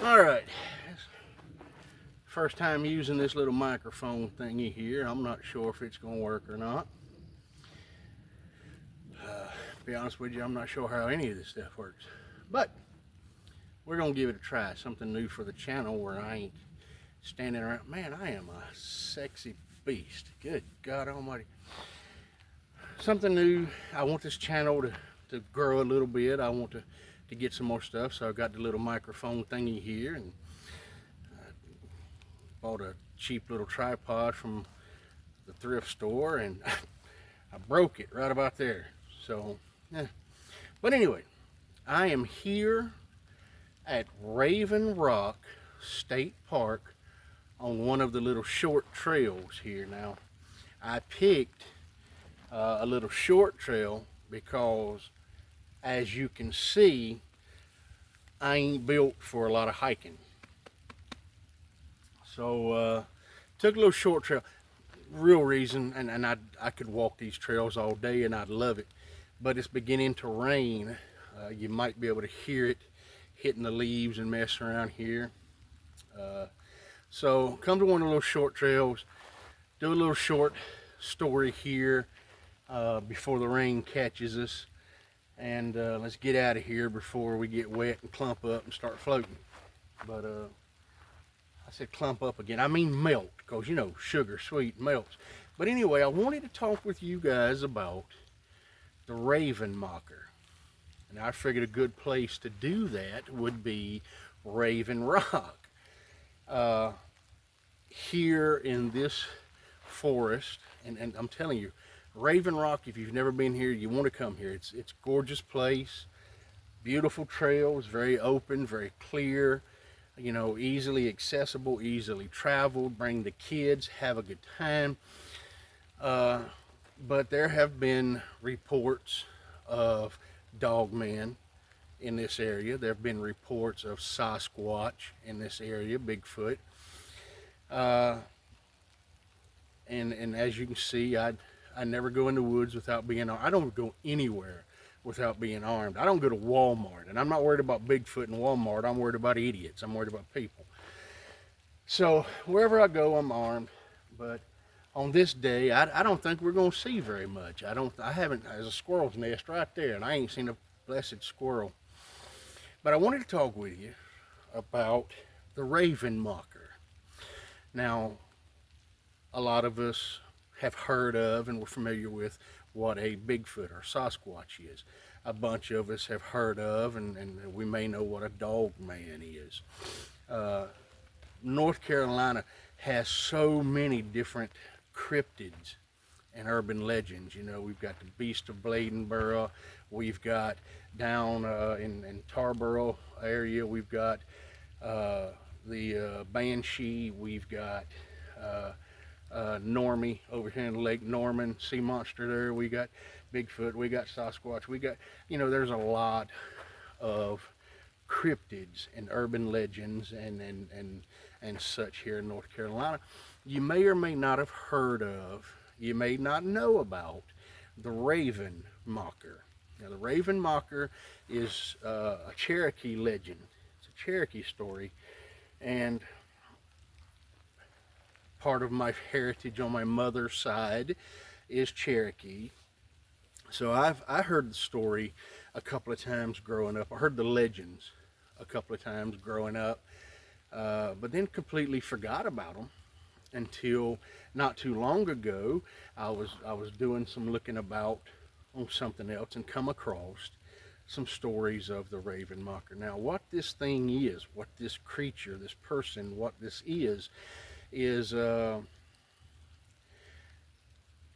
All right, first time using this little microphone thingy here. I'm not sure if it's gonna work or not. To be honest with you, I'm not sure how any of this stuff works, but we're gonna give it a try. Something new for the channel where I ain't standing around. Man, I am a sexy beast. Good God Almighty. Something new. I want this channel to grow a little bit. I want to get some more stuff, so I've got the little microphone thingy here, and bought a cheap little tripod from the thrift store, and I broke it right about there. So, yeah. But anyway, I am here at Raven Rock State Park on one of the little short trails here. Now, I picked a little short trail because, as you can see, I ain't built for a lot of hiking. So, took a little short trail. Real reason, and I could walk these trails all day and I'd love it, but it's beginning to rain. You might be able to hear it hitting the leaves and messing around here. So come to one of the little short trails, do a little short story here before the rain catches us, and let's get out of here before we get wet and clump up and start floating. But I said clump up again. I mean melt, because you know sugar sweet melts. But anyway, I wanted to talk with you guys about the Ravenmocker. And I figured a good place to do that would be Raven Rock. Here in this forest, and I'm telling you, Raven Rock, if you've never been here, you want to come here. It's a gorgeous place, beautiful trails, very open, very clear, you know, easily accessible, easily traveled. Bring the kids, have a good time. But there have been reports of dogmen in this area. There have been reports of Sasquatch in this area, Bigfoot. And as you can see, I never go in the woods without being armed. I don't go anywhere without being armed. I don't go to Walmart, and I'm not worried about Bigfoot and Walmart. I'm worried about idiots. I'm worried about people. So wherever I go, I'm armed. But on this day, I don't think we're going to see very much. I haven't. There's a squirrel's nest right there, and I ain't seen a blessed squirrel. But I wanted to talk with you about the Ravenmocker. Now, a lot of us have heard of and we're familiar with what a Bigfoot or Sasquatch is. A bunch of us have heard of, and we may know what a dog man is. North Carolina has so many different cryptids and urban legends. You know, we've got the Beast of Bladenboro. We've got down in Tarboro area, we've got the Banshee. We've got Normie over here in Lake Norman, sea monster there. We got Bigfoot, we got Sasquatch, we got, you know, there's a lot of cryptids and urban legends and such here in North Carolina. You may or may not have heard of, you may not know about the Ravenmocker. Now, the Ravenmocker is a Cherokee legend. It's a Cherokee story, and part of my heritage on my mother's side is Cherokee. So I heard the story a couple of times growing up. I heard the legends a couple of times growing up, but then completely forgot about them until not too long ago. I was doing some looking about on something else and come across some stories of the Ravenmocker. Now, what this thing is, what this creature, this person, what this is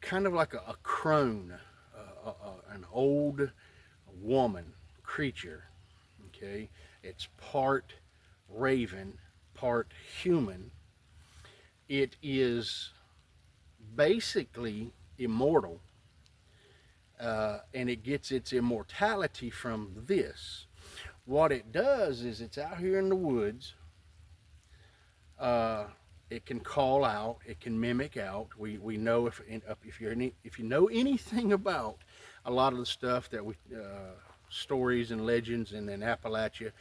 kind of like a crone, an old woman creature. Okay, it's part raven, part human. It is basically immortal, and it gets its immortality from this. What it does is it's out here in the woods. It can call out, it can mimic out. We know if you know anything about a lot of the stuff that we stories and legends in Appalachia,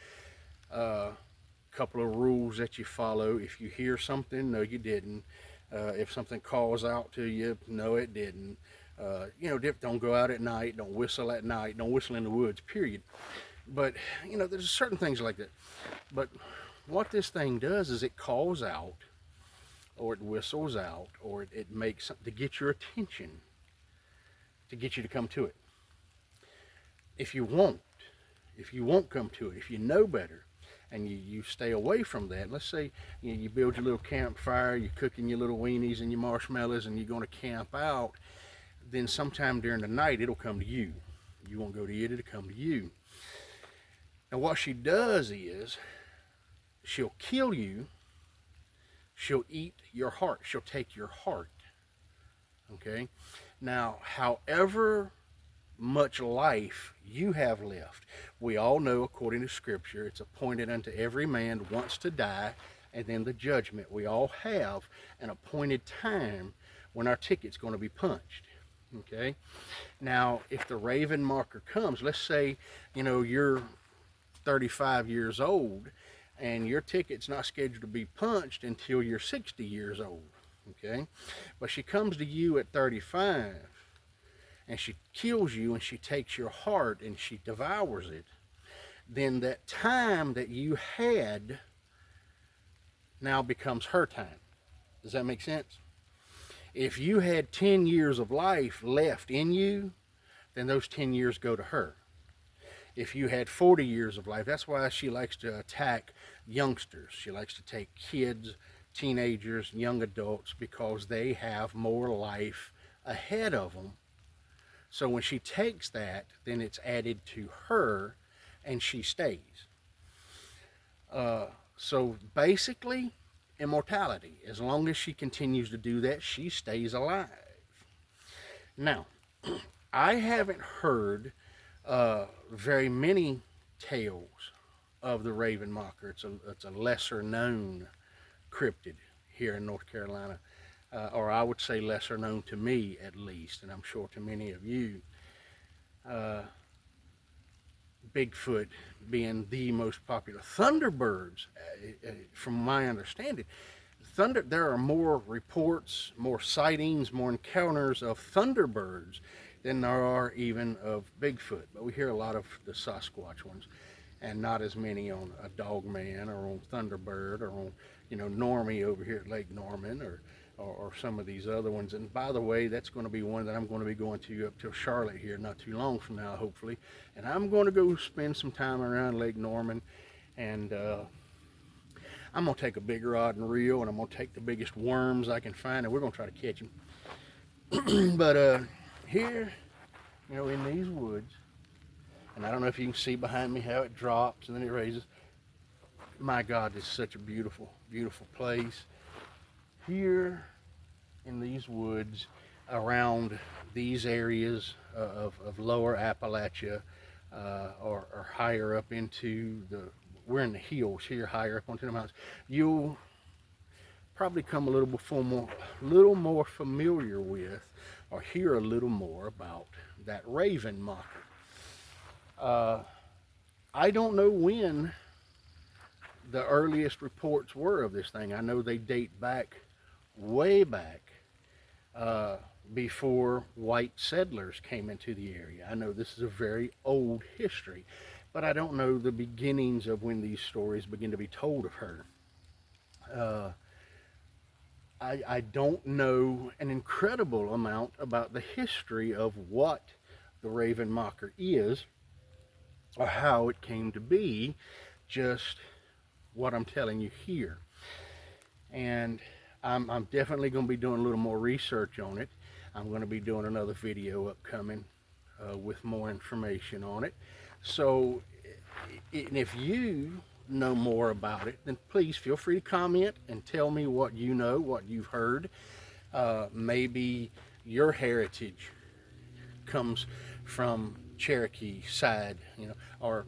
couple of rules that you follow. If you hear something, no, you didn't. If something calls out to you, no, it didn't. Don't go out at night. Don't whistle at night. Don't whistle in the woods, period. But, there's certain things like that. But what this thing does is it calls out, or it whistles out, or it makes something to get your attention, to get you to come to it. If you won't come to it, if you know better, and you stay away from that. Let's say you build your little campfire, you're cooking your little weenies and your marshmallows, and you're going to camp out, then sometime during the night it'll come to you. You won't go to it, it'll come to you. And what she does is she'll kill you, she'll eat your heart, she'll take your heart. Okay? Now, however much life you have left, we all know, according to Scripture, it's appointed unto every man once to die, and then the judgment. We all have an appointed time when our ticket's going to be punched. Okay? Now, if the Ravenmocker comes, let's say, you're 35 years old, and your ticket's not scheduled to be punched until you're 60 years old. Okay? But she comes to you at 35, and she kills you, and she takes your heart, and she devours it, then that time that you had now becomes her time. Does that make sense? If you had 10 years of life left in you, then those 10 years go to her. If you had 40 years of life, that's why she likes to attack youngsters. She likes to take kids, teenagers, young adults, because they have more life ahead of them. So when she takes that, then it's added to her, and she stays. So basically, immortality. As long as she continues to do that, she stays alive. Now, I haven't heard very many tales of the Ravenmocker. It's a lesser known cryptid here in North Carolina. Or I would say lesser known to me, at least, and I'm sure to many of you. Bigfoot being the most popular. Thunderbirds, from my understanding, there are more reports, more sightings, more encounters of Thunderbirds than there are even of Bigfoot. But we hear a lot of the Sasquatch ones, and not as many on a Dogman or on Thunderbird or on, Normie over here at Lake Norman or some of these other ones. And by the way, that's going to be one that I'm going to be going to up to Charlotte here not too long from now, hopefully. And I'm going to go spend some time around Lake Norman, and I'm going to take a big rod and reel, and I'm going to take the biggest worms I can find, and we're going to try to catch them. But here, in these woods, and I don't know if you can see behind me how it drops and then it raises. My God, this is such a beautiful, beautiful place. Here in these woods around these areas of lower Appalachia, or higher up into we're in the hills here, higher up onto the mountains, you'll probably come a little more familiar with, or hear a little more about that Ravenmocker. I don't know when the earliest reports were of this thing. I know they date back, way back, before white settlers came into the area. I know this is a very old history, but I don't know the beginnings of when these stories begin to be told of her. I don't know an incredible amount about the history of what the Ravenmocker is, or how it came to be, just what I'm telling you here. And I'm definitely going to be doing a little more research on it. I'm going to be doing another video upcoming with more information on it. So, and if you know more about it, then please feel free to comment and tell me what you know, what you've heard. Maybe your heritage comes from Cherokee side, or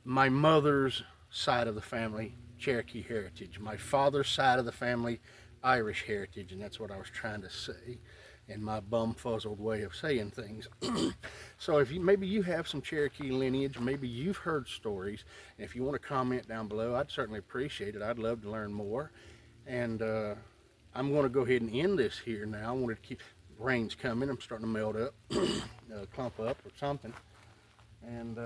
my mother's side of the family, Cherokee heritage. My father's side of the family, Irish heritage, and that's what I was trying to say. in my bum-fuzzled way of saying things. So if you maybe you have some Cherokee lineage, maybe you've heard stories, and if you want to comment down below, I'd certainly appreciate it. I'd love to learn more. And I'm going to go ahead and end this here now. I wanted to keep, rain's coming, I'm starting to melt up, clump up or something. And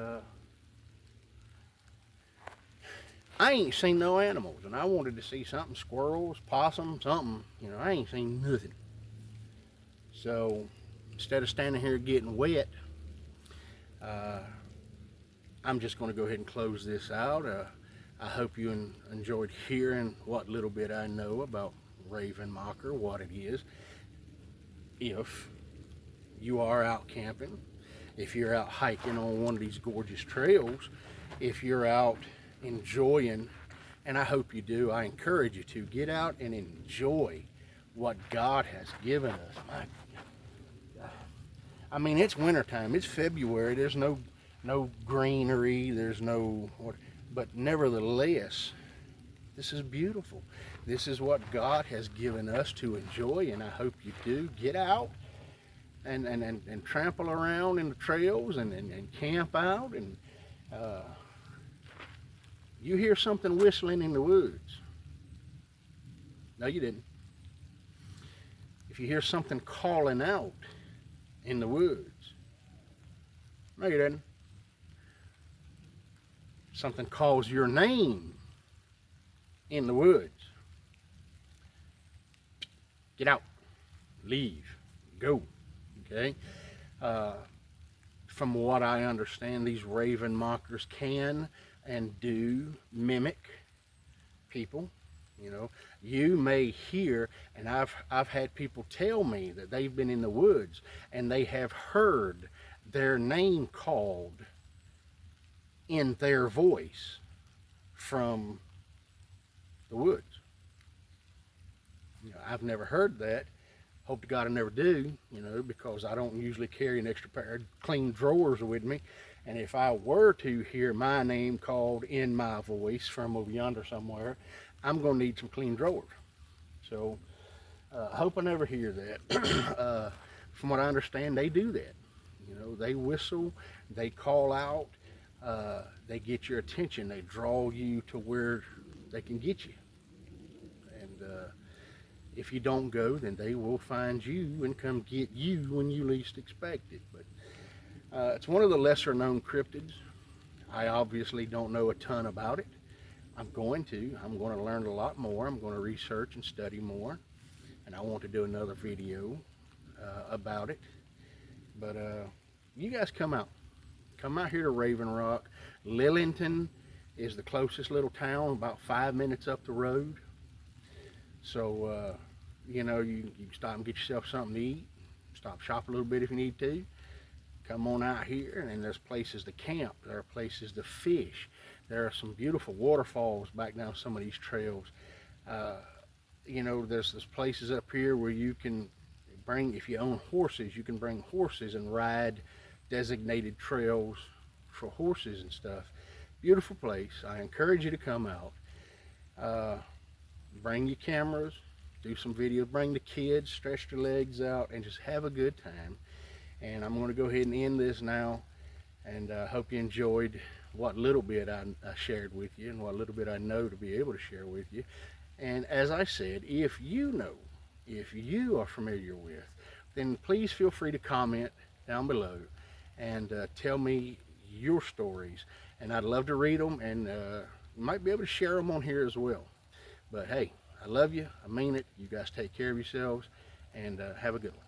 I ain't seen no animals, and I wanted to see something, squirrels, possum, something. You know, I ain't seen nothing. So instead of standing here getting wet, I'm just going to go ahead and close this out. I hope you enjoyed hearing what little bit I know about Ravenmocker, what it is. If you are out camping, if you're out hiking on one of these gorgeous trails, if you're out enjoying, and I hope you do, I encourage you to get out and enjoy what God has given us. I mean, it's wintertime, it's February, there's no greenery, there's no, but nevertheless, this is beautiful. This is what God has given us to enjoy, and I hope you do. Get out and trample around in the trails and camp out. And you hear something whistling in the woods. No, you didn't. If you hear something calling out in the woods, no, you didn't. Something calls your name in the woods. Get out, leave, go, okay? From what I understand, these Ravenmockers can and do mimic people. You know, you may hear, and I've had people tell me that they've been in the woods and they have heard their name called in their voice from the woods. You know, I've never heard that. Hope to God I never do, you know, because I don't usually carry an extra pair of clean drawers with me. And if I were to hear my name called in my voice from over yonder somewhere, I'm going to need some clean drawers. So, hope I never hear that. From what I understand, they do that. You know, they whistle, they call out, they get your attention, they draw you to where they can get you. And if you don't go, then they will find you and come get you when you least expect it. But it's one of the lesser known cryptids. I obviously don't know a ton about it. I'm going to learn a lot more. I'm going to research and study more. And I want to do another video about it. But you guys come out. Come out here to Raven Rock. Lillington is the closest little town, about 5 minutes up the road. So, you know, you can stop and get yourself something to eat. Stop shop a little bit if you need to. Come on out here, and there's places to camp. There are places to fish. There are some beautiful waterfalls back down some of these trails. You know, there's places up here where you can bring, if you own horses, you can bring horses and ride designated trails for horses and stuff. Beautiful place. I encourage you to come out. Bring your cameras, do some videos, bring the kids, stretch their legs out, and just have a good time. And I'm going to go ahead and end this now, and I hope you enjoyed what little bit I shared with you and what little bit I know to be able to share with you. And as I said, if you know, if you are familiar with, then please feel free to comment down below and tell me your stories. And I'd love to read them, and might be able to share them on here as well. But hey, I love you. I mean it. You guys take care of yourselves, and have a good one.